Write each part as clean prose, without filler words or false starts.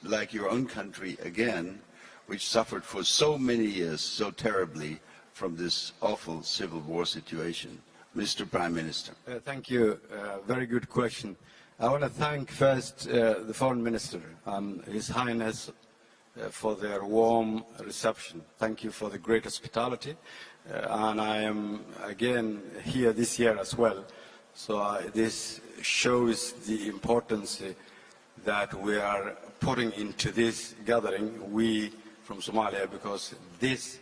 like your own country again, which suffered for so many years so terribly from this awful civil war situation? Mr. Prime Minister. Thank you. Very good question. I want to thank first the Foreign Minister and His Highness for their warm reception. Thank you for the great hospitality. And I am again here this year as well. So this shows the importance that we are putting into this gathering, we from Somalia, because this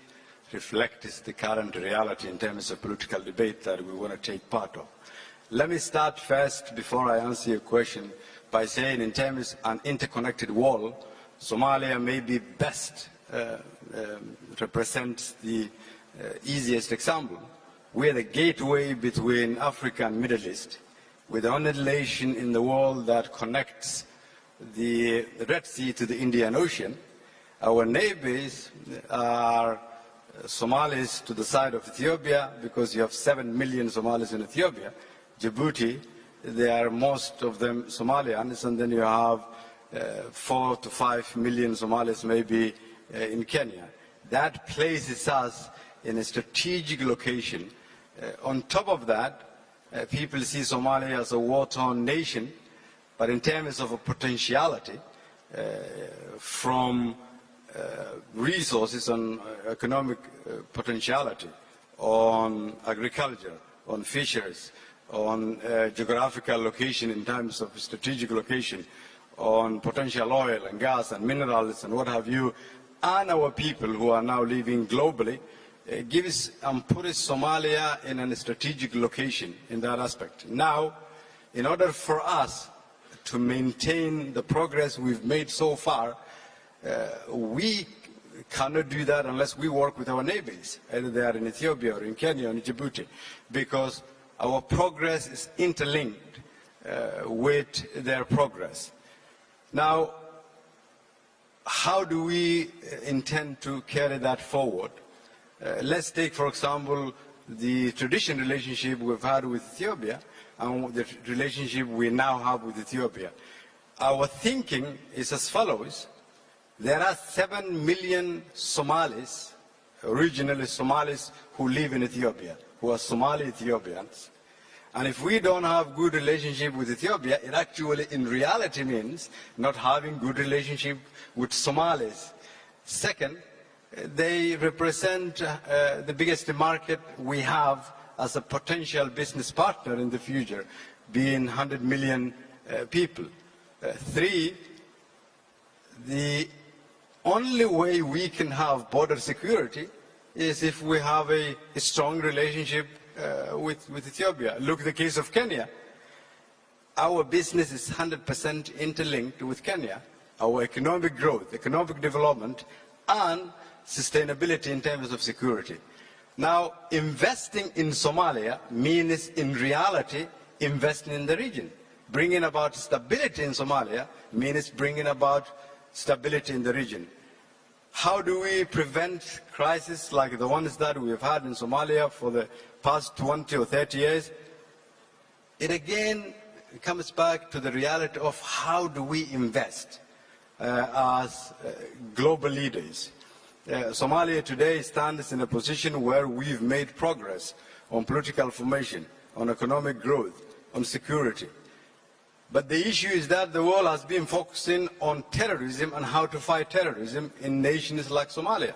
reflects the current reality in terms of political debate that we want to take part of. Let me start first, before I answer your question, by saying in terms of an interconnected world, Somalia may be best represents the easiest example. We are the gateway between Africa and Middle East. We're the only nation in the world that connects the Red Sea to the Indian Ocean. Our neighbors are Somalis to the side of Ethiopia, because you have 7 million Somalis in Ethiopia. Djibouti, they are most of them Somalians, and then you have 4 to 5 million Somalis maybe in Kenya. That places us in a strategic location. On top of that, people see Somalia as a war-torn nation, but in terms of a potentiality from resources and economic potentiality, on agriculture, on fisheries, on geographical location in terms of strategic location, on potential oil and gas and minerals and what have you, and our people who are now living globally, gives and puts Somalia in a strategic location in that aspect. Now, in order for us to maintain the progress we've made so far, we cannot do that unless we work with our neighbors, either they are in Ethiopia or in Kenya or in Djibouti, because our progress is interlinked with their progress. Now, how do we intend to carry that forward? Let's take, for example, the traditional relationship we've had with Ethiopia and the relationship we now have with Ethiopia. Our thinking is as follows. There are 7 million Somalis, originally Somalis, who live in Ethiopia, who are Somali Ethiopians. And if we don't have good relationship with Ethiopia, it actually in reality means not having good relationship with Somalis. Second, they represent the biggest market we have as a potential business partner in the future, being 100 million people. Three, the only way we can have border security is if we have a strong relationship with Ethiopia. Look at the case of Kenya. Our business is 100% interlinked with Kenya. Our economic growth, economic development, and sustainability in terms of security. Now, investing in Somalia means in reality investing in the region. Bringing about stability in Somalia means bringing about stability in the region. How do we prevent crises like the ones that we've had in Somalia for the past 20 or 30 years? It again comes back to the reality of how do we invest as global leaders. Somalia today stands in a position where we've made progress on political formation, on economic growth, on security. But the issue is that the world has been focusing on terrorism and how to fight terrorism in nations like Somalia.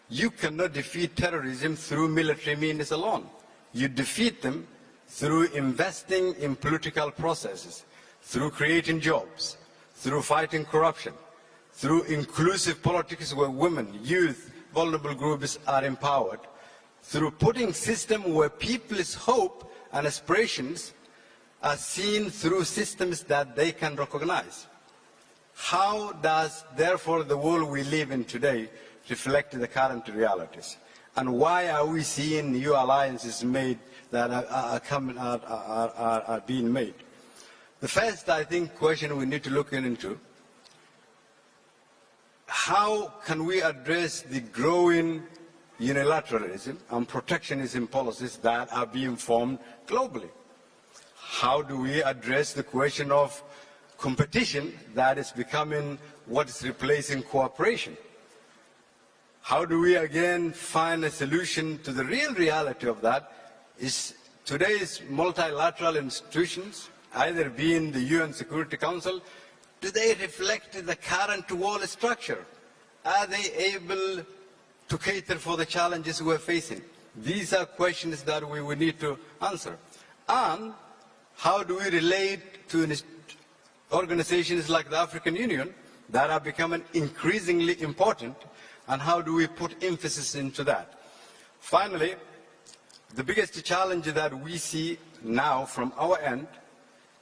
You cannot defeat terrorism through military means alone. You defeat them through investing in political processes, through creating jobs, through fighting corruption, through inclusive politics where women, youth, vulnerable groups are empowered, through putting systems where people's hope and aspirations are seen through systems that they can recognize. How does, therefore, the world we live in today reflect the current realities? And why are we seeing new alliances made that are being made? The first, I think, question we need to look into, how can we address the growing unilateralism and protectionism policies that are being formed globally? How do we address the question of competition that is becoming what is replacing cooperation. How do we again find a solution to the real reality of that? Is today's multilateral institutions, either being the UN Security Council, do they reflect the current world structure? Are they able to cater for the challenges we're facing? These are questions that we will need to answer. And how do we relate to organizations like the African Union that are becoming increasingly important, and how do we put emphasis into that? Finally, the biggest challenge that we see now from our end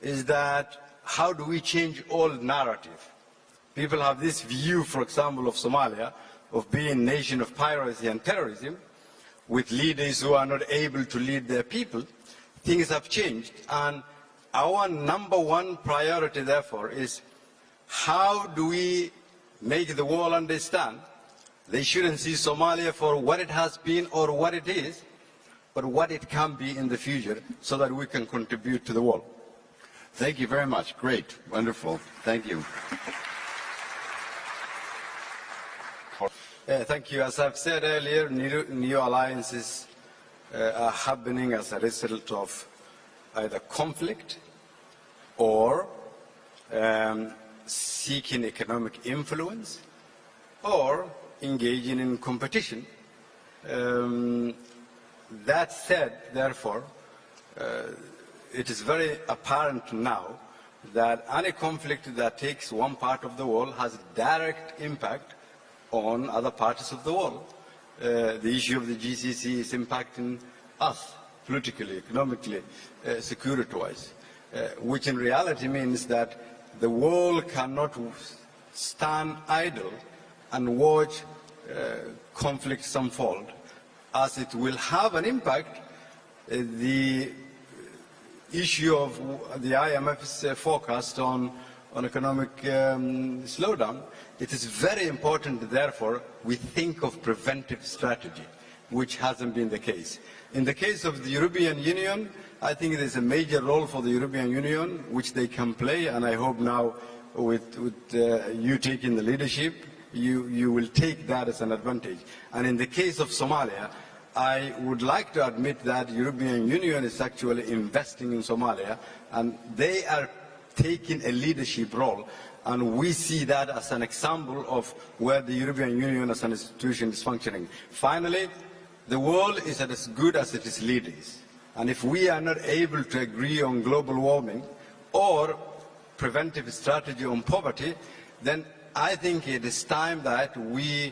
is that how do we change old narrative? People have this view, for example, of Somalia, of being a nation of piracy and terrorism, with leaders who are not able to lead their people. Things have changed, and our number one priority, therefore, is how do we make the world understand they shouldn't see Somalia for what it has been or what it is, but what it can be in the future, so that we can contribute to the world. Thank you very much. Great. Wonderful. Thank you. Thank you. As I've said earlier, new alliances are happening as a result of either conflict or seeking economic influence or engaging in competition. That said, therefore, it is very apparent now that any conflict that takes one part of the world has a direct impact on other parts of the world. The issue of the GCC is impacting us politically, economically, security-wise, which in reality means that the world cannot stand idle and watch conflicts unfold, as it will have an impact. The issue of the IMF's forecast on economic slowdown, it is very important, therefore, we think of preventive strategy, which hasn't been the case. In the case of the European Union, I think there's a major role for the European Union, which they can play, and I hope now with you taking the leadership, you will take that as an advantage. And in the case of Somalia, I would like to admit that the European Union is actually investing in Somalia, and they are taking a leadership role, and we see that as an example of where the European Union as an institution is functioning. Finally, the world is as good as its leaders, and if we are not able to agree on global warming or preventive strategy on poverty, then I think it is time that we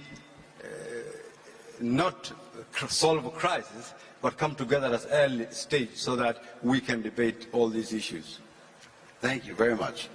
not solve a crisis, but come together as early stage so that we can debate all these issues. Thank you very much.